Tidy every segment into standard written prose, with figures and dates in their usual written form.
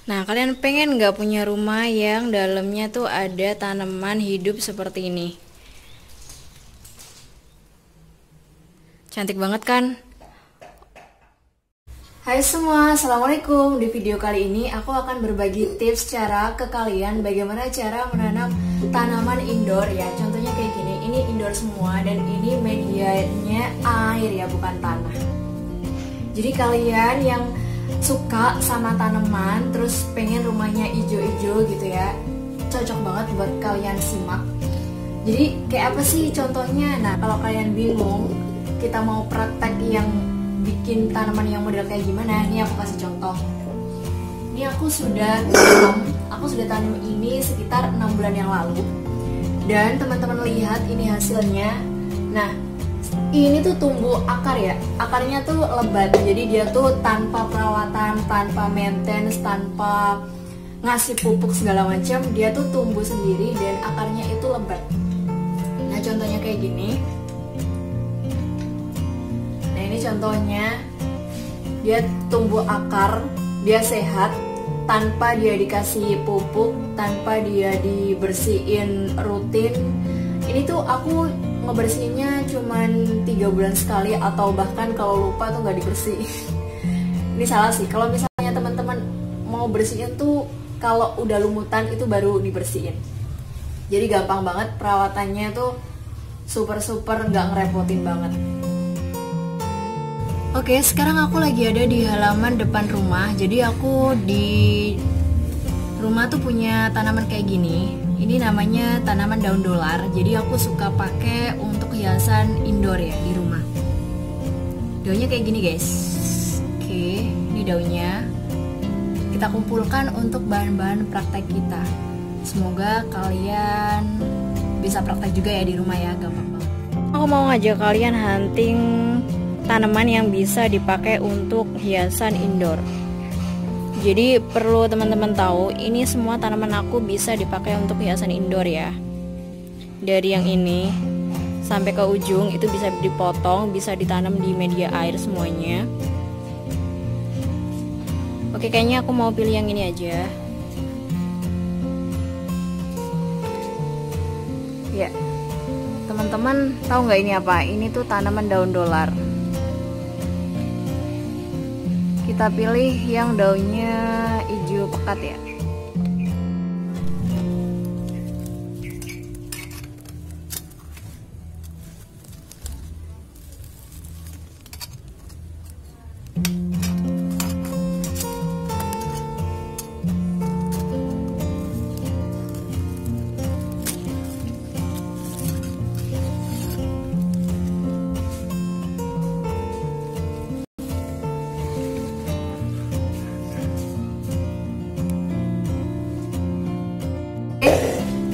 Nah, kalian pengen nggak punya rumah yang dalamnya tuh ada tanaman hidup seperti ini? Cantik banget kan? Hai semua, Assalamualaikum. Di video kali ini aku akan berbagi tips cara ke kalian bagaimana cara menanam tanaman indoor ya. Contohnya kayak gini, ini indoor semua dan ini medianya air ya, bukan tanah. Jadi kalian yang suka sama tanaman terus pengen rumahnya hijau-hijau gitu ya, cocok banget buat kalian simak. Jadi kayak apa sih contohnya? Nah, kalau kalian bingung kita mau praktek yang bikin tanaman yang model kayak gimana, ini aku kasih contoh. Ini aku sudah tanam ini sekitar 6 bulan yang lalu. Dan teman-teman lihat ini hasilnya. Nah, ini tuh tumbuh akar ya. Akarnya tuh lebat. Jadi dia tuh tanpa perawatan, tanpa maintenance, tanpa ngasih pupuk segala macam, dia tuh tumbuh sendiri dan akarnya itu lebat. Nah, contohnya kayak gini. Ini contohnya, dia tumbuh akar, dia sehat, tanpa dia dikasih pupuk, tanpa dia dibersihin rutin. Ini tuh aku ngebersihinnya cuman 3 bulan sekali, atau bahkan kalau lupa tuh nggak dibersihin. Ini salah sih, kalau misalnya teman-teman mau bersihin tuh kalau udah lumutan itu baru dibersihin. Jadi gampang banget, perawatannya tuh super nggak ngerepotin banget. Oke, sekarang aku lagi ada di halaman depan rumah. Jadi aku di rumah tuh punya tanaman kayak gini. Ini namanya tanaman daun dolar. Jadi aku suka pakai untuk hiasan indoor ya di rumah. Daunnya kayak gini guys. Oke, ini daunnya. Kita kumpulkan untuk bahan-bahan praktek kita. Semoga kalian bisa praktek juga ya di rumah ya, gampang banget. Aku mau ngajak kalian hunting tanaman yang bisa dipakai untuk hiasan indoor. Jadi perlu teman-teman tahu, ini semua tanaman aku bisa dipakai untuk hiasan indoor ya. Dari yang ini sampai ke ujung itu bisa dipotong, bisa ditanam di media air semuanya. Oke, kayaknya aku mau pilih yang ini aja. Ya, teman-teman tahu nggak ini apa? Ini tuh tanaman daun dolar. Kita pilih yang daunnya hijau pekat ya.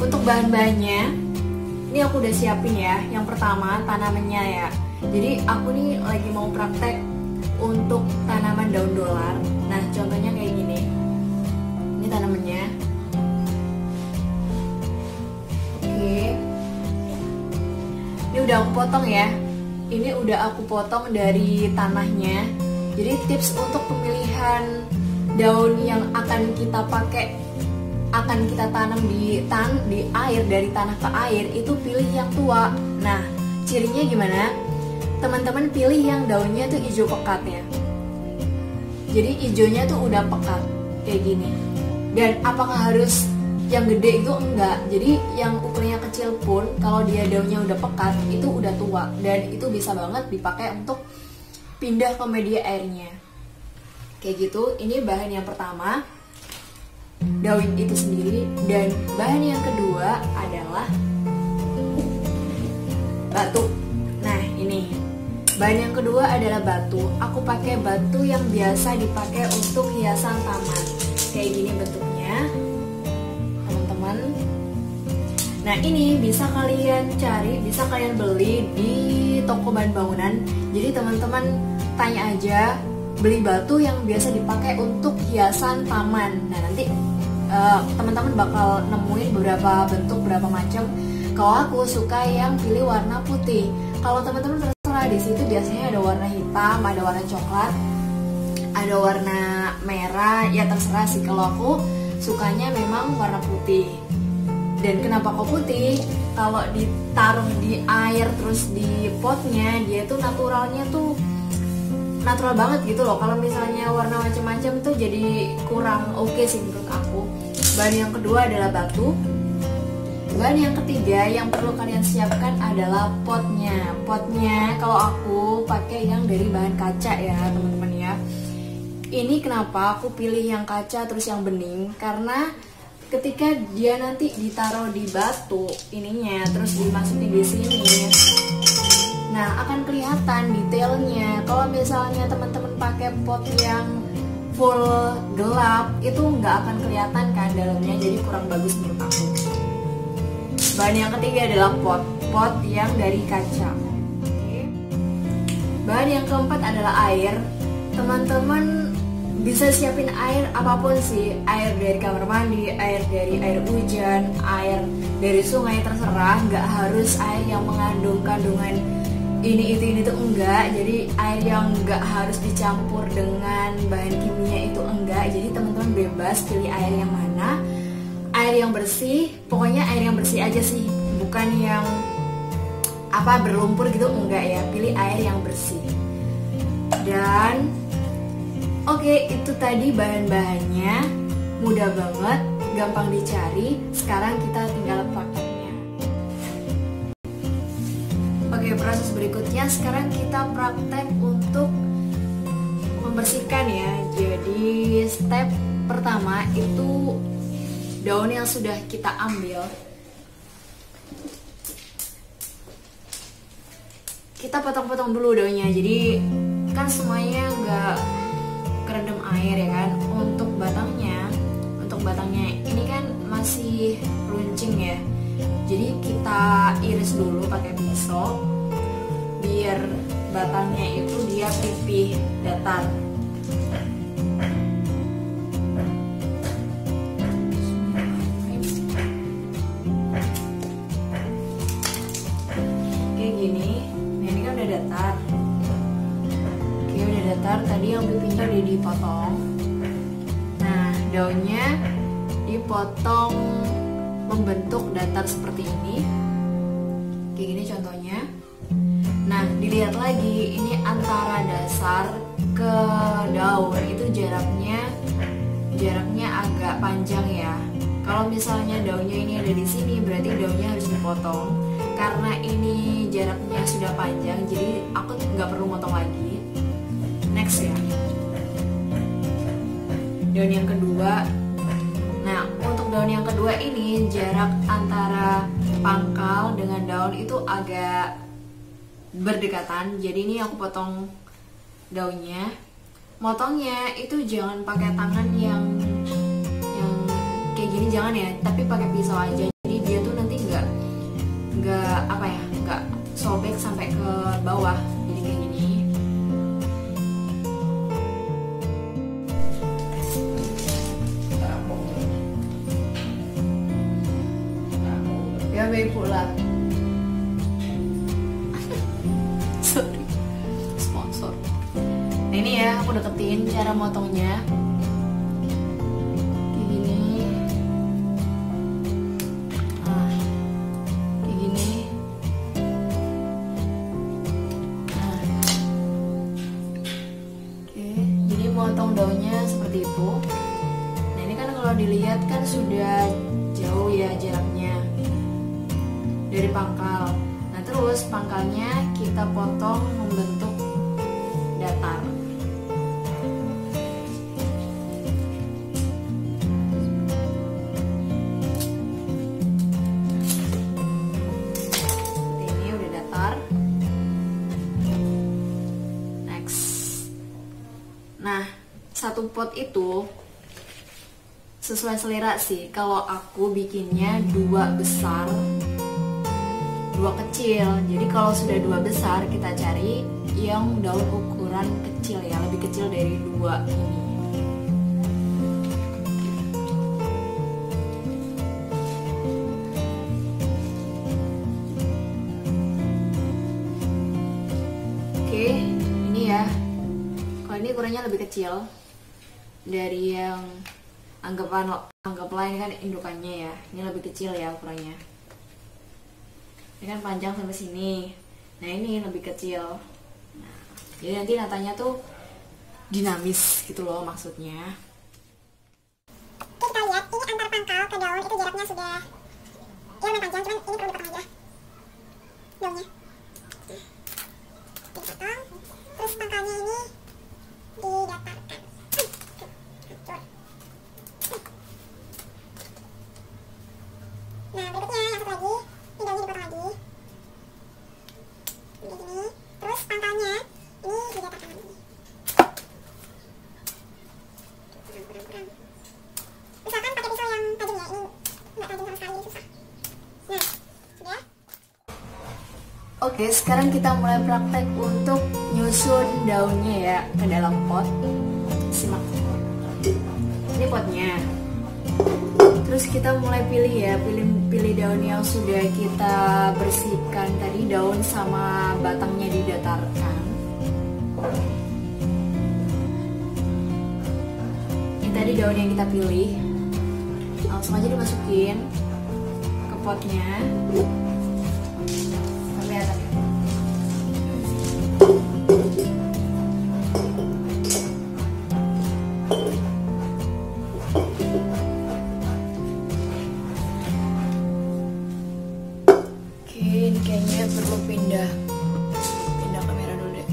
Untuk bahan-bahannya, ini aku udah siapin ya. Yang pertama tanamannya ya. Jadi aku nih lagi mau praktek untuk tanaman daun dolar. Nah, contohnya kayak gini. Ini tanamannya. Oke. Ini udah aku potong ya. Ini udah aku potong dari tanahnya. Jadi tips untuk pemilihan daun yang akan kita pakai, akan kita tanam di air, dari tanah ke air, itu pilih yang tua. Nah, cirinya gimana? Teman-teman pilih yang daunnya tuh hijau pekat ya. Jadi hijaunya tuh udah pekat kayak gini. Dan apakah harus yang gede itu? Enggak. Jadi yang ukurannya kecil pun kalau dia daunnya udah pekat itu udah tua, dan itu bisa banget dipakai untuk pindah ke media airnya. Kayak gitu. Ini bahan yang pertama, daun itu sendiri. Dan bahan yang kedua adalah batu. Nah, ini bahan yang kedua adalah batu. Aku pakai batu yang biasa dipakai untuk hiasan taman. Kayak gini bentuknya, teman-teman. Nah, ini bisa kalian cari, bisa kalian beli di toko bahan bangunan. Jadi teman-teman tanya aja, beli batu yang biasa dipakai untuk hiasan taman. Nah, nanti teman-teman bakal nemuin beberapa bentuk, beberapa macam. Kalau aku suka yang pilih warna putih. Kalau teman-teman terserah, di situ biasanya ada warna hitam, ada warna coklat. ada warna merah, ya terserah sih. Kalau aku sukanya memang warna putih. Dan kenapa kok putih? Kalau ditaruh di air terus di potnya, dia tuh naturalnya tuh natural banget gitu loh. Kalau misalnya warna macam-macam tuh jadi kurang oke sih menurut aku. Bahan yang kedua adalah batu. Bahan yang ketiga yang perlu kalian siapkan adalah potnya. Potnya kalau aku pakai yang dari bahan kaca ya teman-teman ya. Ini kenapa aku pilih yang kaca terus yang bening, karena ketika dia nanti ditaruh di batu ininya terus dimasukin di sini, nah akan kelihatan detailnya. Kalau misalnya teman-teman pakai pot yang full gelap, itu nggak akan kelihatan kan dalamnya, jadi kurang bagus menurut aku. Bahan yang ketiga adalah pot yang dari kaca. Bahan yang keempat adalah air. Teman-teman bisa siapin air apapun sih, air dari kamar mandi, air dari air hujan, air dari sungai, terserah. Nggak harus air yang mengandung kandungan ini itu enggak. Jadi air yang nggak harus dicampur dengan bahan kimia itu enggak. Jadi teman-teman bebas pilih air yang mana, air yang bersih, pokoknya air yang bersih aja sih, bukan yang berlumpur gitu, enggak ya, pilih air yang bersih. Dan oke, itu tadi bahan-bahannya, mudah banget, gampang dicari. Sekarang kita tinggal prakteknya. Oke, proses berikutnya sekarang kita praktek untuk membersihkan ya. Jadi step pertama itu daun yang sudah kita ambil, kita potong-potong dulu daunnya. Jadi kan semuanya nggak kerendam air ya kan. Untuk batangnya ini kan masih runcing ya, jadi kita iris dulu pakai pisau biar batangnya itu dia pipih datar. Kayak gini. Nah, ini kan udah datar. Oke, udah datar. Tadi yang pipihnya udah dipotong. Nah, daunnya dipotong membentuk datar seperti ini. Kayak gini contohnya. Nah, dilihat lagi, ini antara dasar ke daun itu jaraknya agak panjang ya. Kalau misalnya daunnya ini ada di sini, berarti daunnya harus dipotong. Karena ini jaraknya sudah panjang, jadi aku nggak perlu motong lagi. Next ya, daun yang kedua. Nah, untuk daun yang kedua ini jarak antara pangkal dengan daun itu agak berdekatan. Jadi ini aku potong daunnya. Motongnya itu jangan pakai tangan yang kayak gini, jangan ya, tapi pakai pisau aja. Jadi dia tuh nanti nggak sobek sampai ke bawah. Jadi kayak gini. Ya baik pula. Sorry, sponsor. Nah ini ya, aku deketin cara motongnya. Kayak gini. Kayak gini. Oke, jadi motong daunnya seperti itu. Nah ini kan kalau dilihat kan sudah jauh ya jaraknya dari pangkal. Nah terus pangkalnya kita potong membentuk datar. Seperti ini udah datar. Next. Nah, satu pot itu sesuai selera sih. Kalau aku bikinnya 2 besar, 2 kecil. Jadi kalau sudah 2 besar, kita cari yang daun ukuran kecil ya, lebih kecil dari 2 ini. Oke, ini ya. Kalau ini ukurannya ukurannya lebih kecil dari yang anggaplah ini kan indukannya ya. Ini lebih kecil ya ukurannya. Ini kan panjang sampai sini. Nah ini lebih kecil. Nah, jadi nanti natanya tuh dinamis gitu loh maksudnya. Kita lihat ini antar pangkal ke daun itu jaraknya sudah ya lumayan panjang, cuman ini perlu dipotong aja daunnya. Dipotong, terus pangkalnya ini didatarkan. Nah berikutnya yang satu lagi, ini daunnya dipotong lagi begini, terus pangkalnya ini didatarkan lagi. Kurang. Misalkan pakai pisau yang tajam ya, ini nggak tajam sama sekali, susah. Nah, sudah. Oke, sekarang kita mulai praktek untuk nyusun daunnya ya ke dalam pot. Simak. Ini potnya. Terus kita mulai pilih ya, pilih daun yang sudah kita bersihkan tadi, daun sama batangnya didatarkan. Ini tadi daun yang kita pilih. Langsung aja dimasukin ke potnya. Kelihatan ya? Oke, ini kayaknya perlu pindah kamera dulu deh.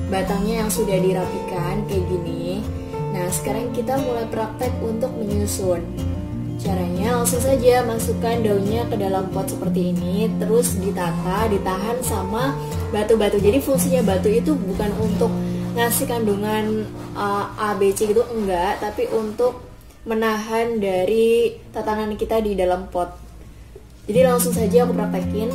Batangnya yang sudah dirapikan kayak gini. Nah sekarang kita mulai praktek untuk menyusun. Caranya langsung saja masukkan daunnya ke dalam pot seperti ini, terus ditata, ditahan sama batu-batu. Jadi fungsinya batu itu bukan untuk ngasih kandungan A, B, C gitu, enggak, tapi untuk menahan dari tatanan kita di dalam pot. Jadi langsung saja aku praktekin.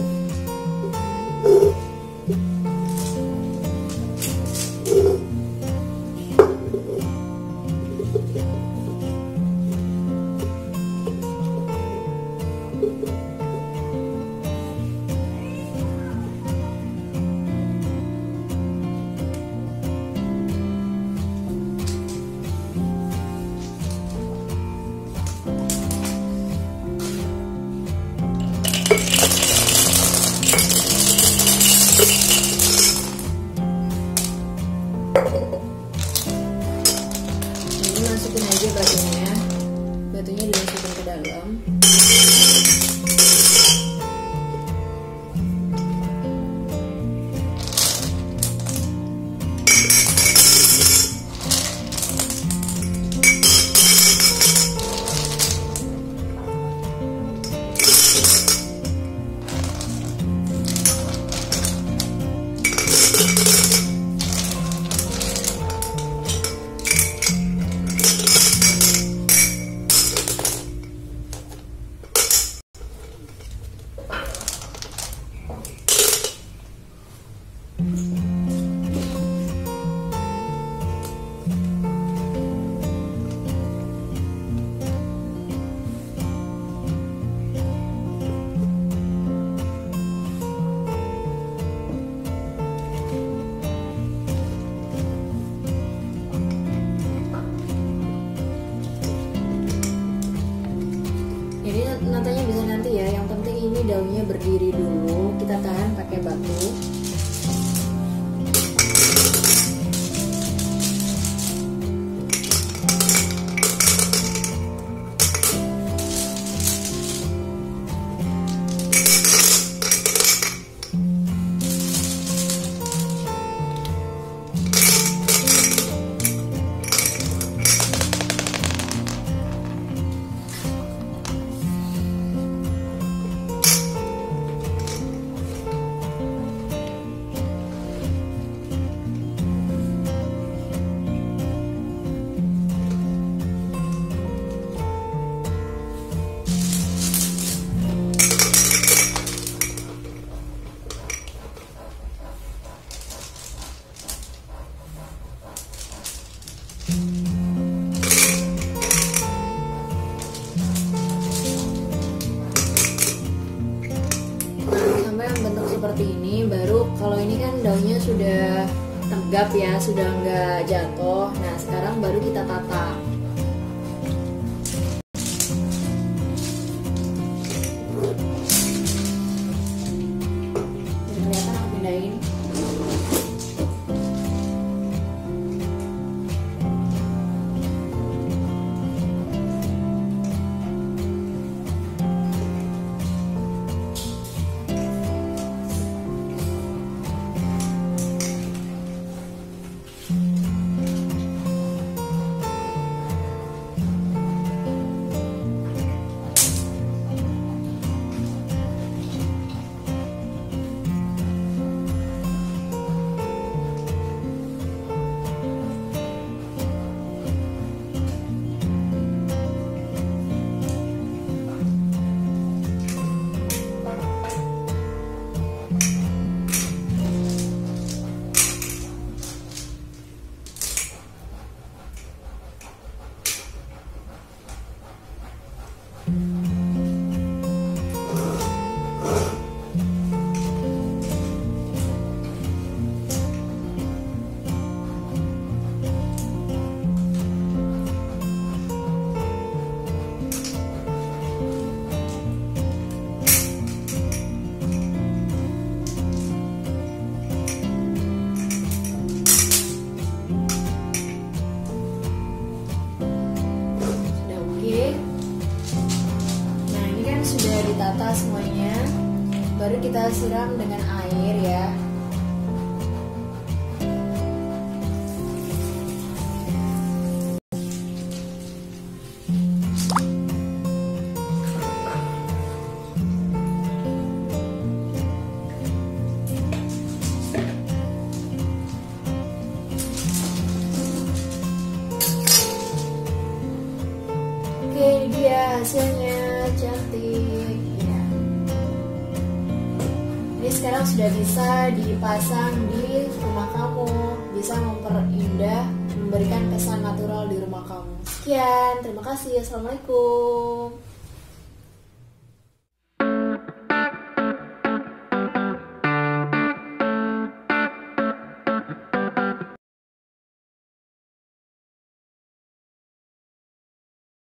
Ini masukin aja batunya dimasukin ke dalam. Jadi natanya bisa nanti ya, yang penting ini daunnya berdiri dulu, kita tahan pakai batu. daunnya sudah tegap ya, sudah nggak jatuh. Nah sekarang baru kita tata. Kelihatan aku pindahin. Ditata semuanya, baru kita siram dengan air ya. Oke, ini dia hasilnya, cantik. Ini sekarang sudah bisa dipasang di rumah kamu, bisa memperindah, memberikan kesan natural di rumah kamu. Sekian, terima kasih. Assalamualaikum.